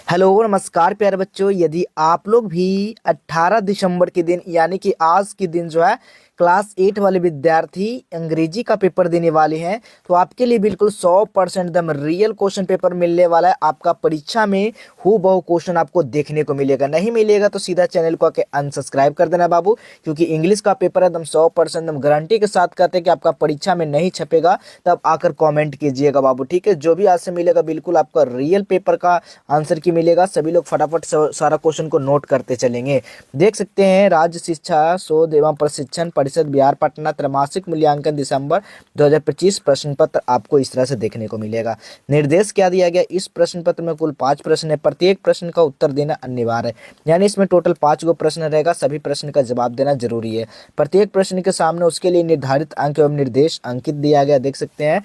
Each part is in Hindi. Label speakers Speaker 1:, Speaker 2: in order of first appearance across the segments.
Speaker 1: हेलो नमस्कार प्यारे बच्चों। यदि आप लोग भी 18 दिसंबर के दिन यानी कि आज के दिन जो है क्लास 8 वाले विद्यार्थी अंग्रेजी का पेपर देने वाले हैं तो आपके लिए बिल्कुल 100% एकदम रियल क्वेश्चन पेपर मिलने वाला है। आपका परीक्षा में हूबहू क्वेश्चन आपको देखने को मिलेगा। नहीं मिलेगा तो सीधा चैनल को आके अनसब्सक्राइब कर देना बाबू, क्योंकि इंग्लिश का पेपर एकदम 100% एकदम गारंटी के साथ कहते हैं कि आपका परीक्षा में नहीं छपेगा। तब आकर कॉमेंट कीजिएगा बाबू, ठीक है। जो भी आज से मिलेगा बिल्कुल आपका रियल पेपर का आंसर की मिलेगा। सभी लोग फटाफट सारा क्वेश्चन को नोट करते चलेंगे। देख सकते हैं राज्य शिक्षा शोध एवं प्रशिक्षण परिषद बिहार पटना त्रैमासिक मूल्यांकन दिसंबर 2025 प्रश्न पत्र आपको इस तरह से देखने को मिलेगा। निर्देश क्या दिया गया, इस प्रश्न पत्र में कुल 5 प्रश्न है। प्रत्येक प्रश्न का उत्तर देना अनिवार्य है, यानी इसमें टोटल 5 गो प्रश्न रहेगा। सभी प्रश्न का जवाब देना जरूरी है। प्रत्येक प्रश्न के सामने उसके लिए निर्धारित अंक एवं निर्देश अंकित दिया गया। देख सकते हैं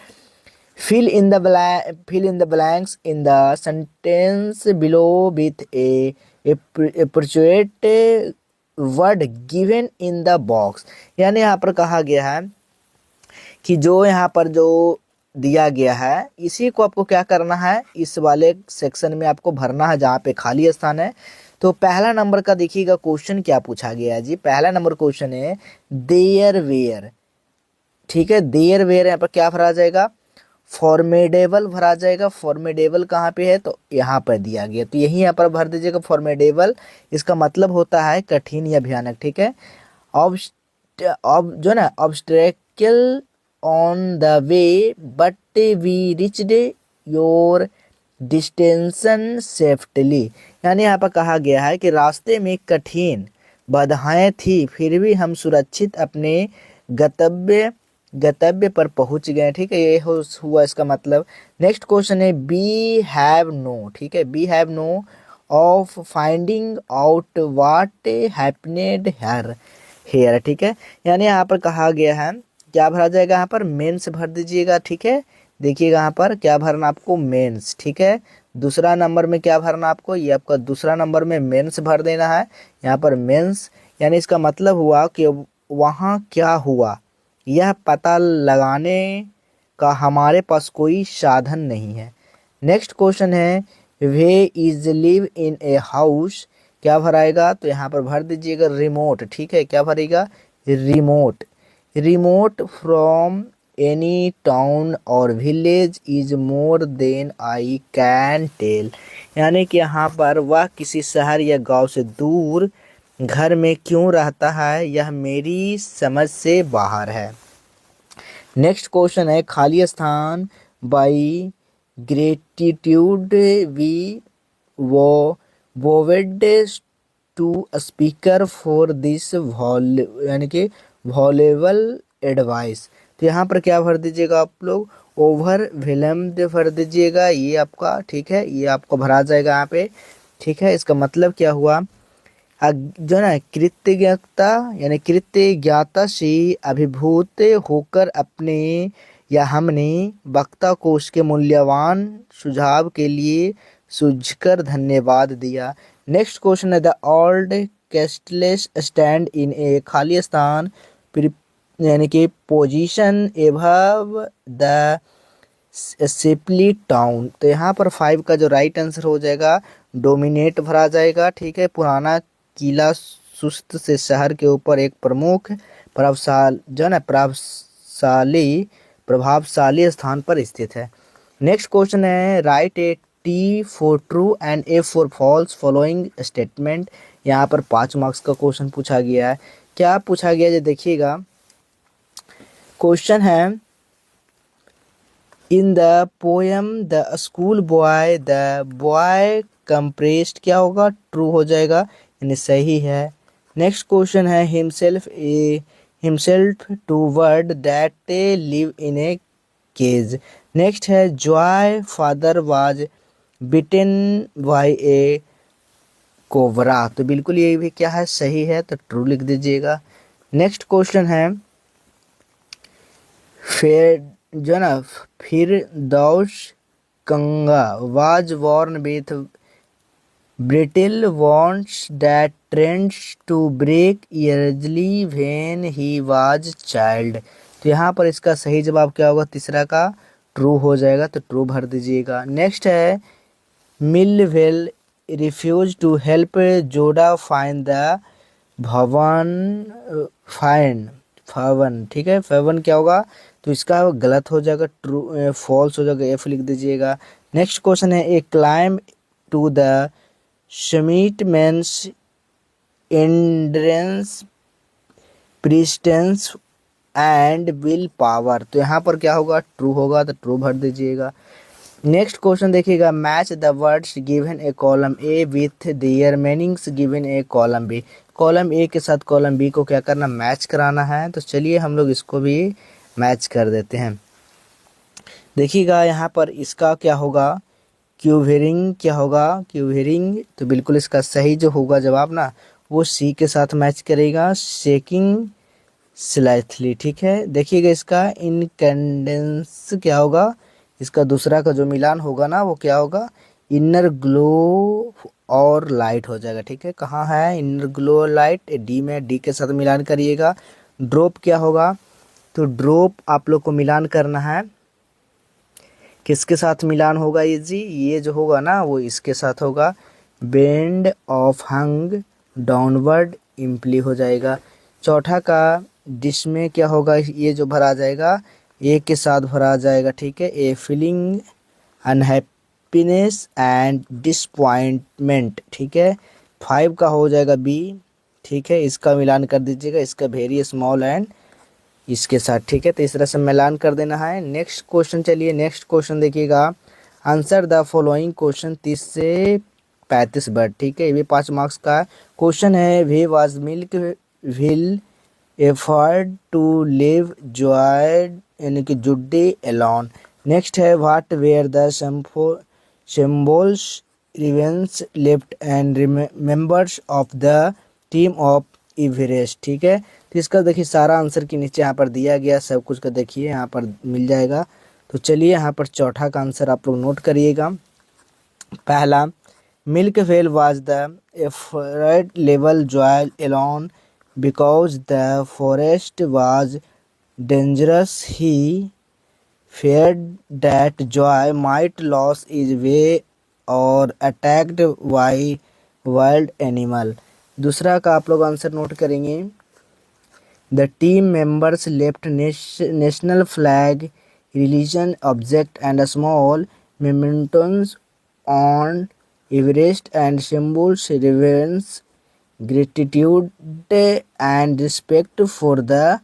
Speaker 1: fill in the blanks in the sentence below with a appropriate word given in the box। यानी यहाँ पर कहा गया है कि जो यहाँ पर जो दिया गया है इसी को आपको क्या करना है, इस वाले सेक्शन में आपको भरना है जहाँ पे खाली स्थान है। तो पहला नंबर का देखिएगा क्वेश्चन क्या पूछा गया है जी। पहला नंबर क्वेश्चन है देयर वेयर, ठीक है। देयर वेयर यहाँ पर क्या भरा जाएगा, फॉर्मेडेबल भरा जाएगा। फॉर्मेडेबल कहाँ पे है, तो यहाँ पर दिया गया, तो यही यहाँ पर भर दीजिएगा फॉर्मेडेबल। इसका मतलब होता है कठिन या भयानक, ठीक है। जो ना obstacle on the way but we reached your destination safely. यानी यहाँ पर कहा गया है कि रास्ते में कठिन बाधाएं थी फिर भी हम सुरक्षित अपने गंतव्य पर पहुंच गए, ठीक है। ये हुआ इसका मतलब। नेक्स्ट क्वेश्चन है बी हैव नो, ठीक है। Be have no of finding out what happened her here, ठीक है। यानी यहाँ पर कहा गया है क्या भरा जाएगा, यहाँ पर मेंस भर दीजिएगा, ठीक है। देखिएगा यहाँ पर क्या भरना आपको, मेंस, ठीक है। दूसरा नंबर में क्या भरना आपको, ये आपका दूसरा नंबर में मेंस भर देना है। यहाँ पर मेंस यानी इसका मतलब हुआ कि वहाँ क्या हुआ यह पता लगाने का हमारे पास कोई साधन नहीं है। नेक्स्ट क्वेश्चन है way is live in a house, क्या भराएगा, तो यहाँ पर भर दीजिएगा रिमोट, ठीक है। क्या भरेगा, remote. Remote from any town or village is more than I can tell. यानी कि यहाँ पर वह किसी शहर या गांव से दूर घर में क्यों रहता है यह मेरी समझ से बाहर है। नेक्स्ट क्वेश्चन है खाली स्थान बाई ग्रेटिट्यूड वी वो वोवेड टू स्पीकर फॉर दिस यानी कि वॉलेबल एडवाइस। तो यहाँ पर क्या भर दीजिएगा आप लोग, ओवरवेलम्ड भर दीजिएगा, ये आपका, ठीक है। ये आपको भरा जाएगा यहाँ पे, ठीक है। इसका मतलब क्या हुआ, जो ना कृतज्ञता यानी कृतज्ञता से अभिभूत होकर अपने या हमने वक्ता को उसके मूल्यवान सुझाव के लिए सूझकर धन्यवाद दिया। नेक्स्ट क्वेश्चन है द ओल्ड कैस्टलेस स्टैंड इन ए खाली स्थान यानी कि पोजीशन एबव द सिपली टाउन। तो यहाँ पर 5 का जो राइट आंसर हो जाएगा डोमिनेट भरा जाएगा, ठीक है। पुराना किला सुस्त से शहर के ऊपर एक प्रमुख प्रभावशाली स्थान पर स्थित है। नेक्स्ट क्वेश्चन है write a T for true and a for false following statement. यहाँ पर 5 मार्क्स का क्वेश्चन पूछा गया है। क्या पूछा गया है देखिएगा, क्वेश्चन है in the poem the school boy compressed, क्या होगा, ट्रू हो जाएगा, यानी सही है। नेक्स्ट क्वेश्चन है himself to word that live in a cage. Next है joy father was bitten by a cobra. तो बिल्कुल ये भी क्या है, सही है, तो ट्रू लिख दीजिएगा। नेक्स्ट क्वेश्चन है फिर जो ना फिर दौश कंगा was worn with brittle wants that trends to break early when he was child. तो यहाँ पर इसका सही जवाब क्या होगा, तीसरा का ट्रू हो जाएगा, तो ट्रू भर दीजिएगा। नेक्स्ट है मिलवेल refused to help जोड़ा find the भवन फवन, ठीक है। फवन क्या होगा, तो इसका गलत हो जाएगा, ट्रू फॉल्स हो जाएगा, एफ लिख दीजिएगा। नेक्स्ट क्वेश्चन है a climb to the summit means endurance persistence and will power, तो यहाँ पर क्या होगा, ट्रू होगा, तो ट्रू भर दीजिएगा। नेक्स्ट क्वेश्चन देखिएगा match the words given a column A with their meanings given a column B, column A के साथ कॉलम बी को क्या करना, मैच कराना है। तो चलिए हम लोग इसको भी मैच कर देते हैं। देखिएगा यहाँ पर इसका क्या होगा, क्यूवेरिंग क्या होगा, क्यूवेरिंग, तो बिल्कुल इसका सही जो होगा जवाब ना वो सी के साथ मैच करेगा, शेकिंग स्लाइटली, ठीक है। देखिएगा इसका इनकैंडेंस क्या होगा, इसका दूसरा का जो मिलान होगा ना वो क्या होगा, इनर ग्लो और लाइट हो जाएगा, ठीक है। कहाँ है इनर ग्लो लाइट, डी में, डी के साथ मिलान करिएगा। ड्रॉप क्या होगा, तो ड्रॉप आप लोग को मिलान करना है, किसके साथ मिलान होगा ये जी, ये जो होगा ना वो इसके साथ होगा, बेंड ऑफ हंग डाउनवर्ड इम्पली हो जाएगा। चौथा का डिश में क्या होगा, ये जो भरा जाएगा ए के साथ भरा जाएगा, ठीक है। ए फीलिंग अनहैप्पीनेस एंड डिसपॉइंटमेंट, ठीक है। 5 का हो जाएगा बी, ठीक है। इसका मिलान कर दीजिएगा, इसका वेरी स्मॉल एंड इसके साथ, ठीक है। तो इस तरह से मिलान कर देना है। नेक्स्ट क्वेश्चन, चलिए नेक्स्ट क्वेश्चन देखिएगा, आंसर द फॉलोइंग क्वेश्चन 30 से 35 वर्ड, ठीक है। ये भी 5 मार्क्स का क्वेश्चन है। We was milk will afford to live joyed यानी कि जुड्डी एलॉन। नेक्स्ट है व्हाट वेयर द सिम्बल्स रिवेंस left and members of the team of Everest, ठीक है। तो इसका देखिए सारा आंसर के नीचे यहाँ पर दिया गया, सब कुछ का देखिए यहाँ पर मिल जाएगा। तो चलिए यहाँ पर चौथा का आंसर आप लोग नोट करिएगा। पहला, milk well was the effort level joy alone because the forest was dangerous. He feared that Joy might lose his way or attacked by wild animal. दूसरा का आप लोग आंसर नोट करेंगे, the team members left national flag, religion object and small mementos on Everest and symbols reverence gratitude and respect for the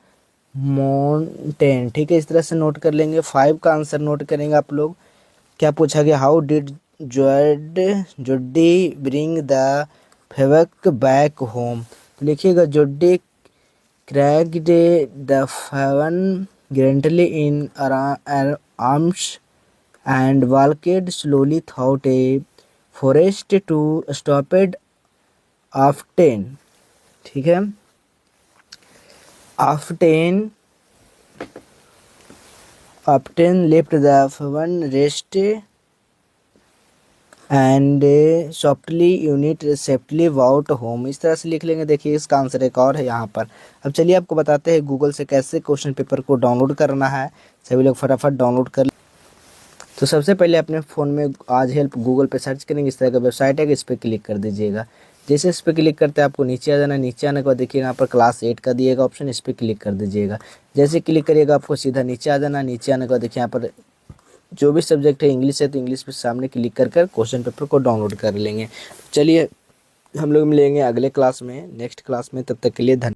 Speaker 1: mountain, ठीक है। इस तरह से नोट कर लेंगे। 5 का आंसर नोट करेंगे आप लोग। क्या पूछा गया, how did Jody bring the fawn back home, तो लिखिएगा Jody cracked the fawn gently in arms and walked slowly throughout a forest to stopped often, ठीक है। Often left the fawn rest and softly unit safely वाउट होम, इस तरह से लिख लेंगे। देखिए इसका आंसर एक और है यहाँ पर। अब चलिए आपको बताते हैं गूगल से कैसे क्वेश्चन पेपर को डाउनलोड करना है। सभी लोग फटाफट डाउनलोड कर। तो सबसे पहले अपने फ़ोन में आज हेल्प गूगल पे सर्च करेंगे, इस तरह का वेबसाइट है कि इस पर क्लिक कर दीजिएगा। जैसे इस पर क्लिक करते हैं आपको नीचे आ जाना, नीचे आने के बाद देखिए यहाँ पर क्लास 8 का दिएगा ऑप्शन, इस पर क्लिक कर दीजिएगा। जैसे क्लिक करिएगा आपको सीधा नीचे आ जाना, नीचे आने के बाद देखिए यहाँ पर जो भी सब्जेक्ट है इंग्लिश है तो इंग्लिश पे सामने क्लिक कर क्वेश्चन पेपर को डाउनलोड कर लेंगे। चलिए हम लोग मिलेंगे अगले क्लास में, नेक्स्ट क्लास में, तब तक के लिए धन्यवाद।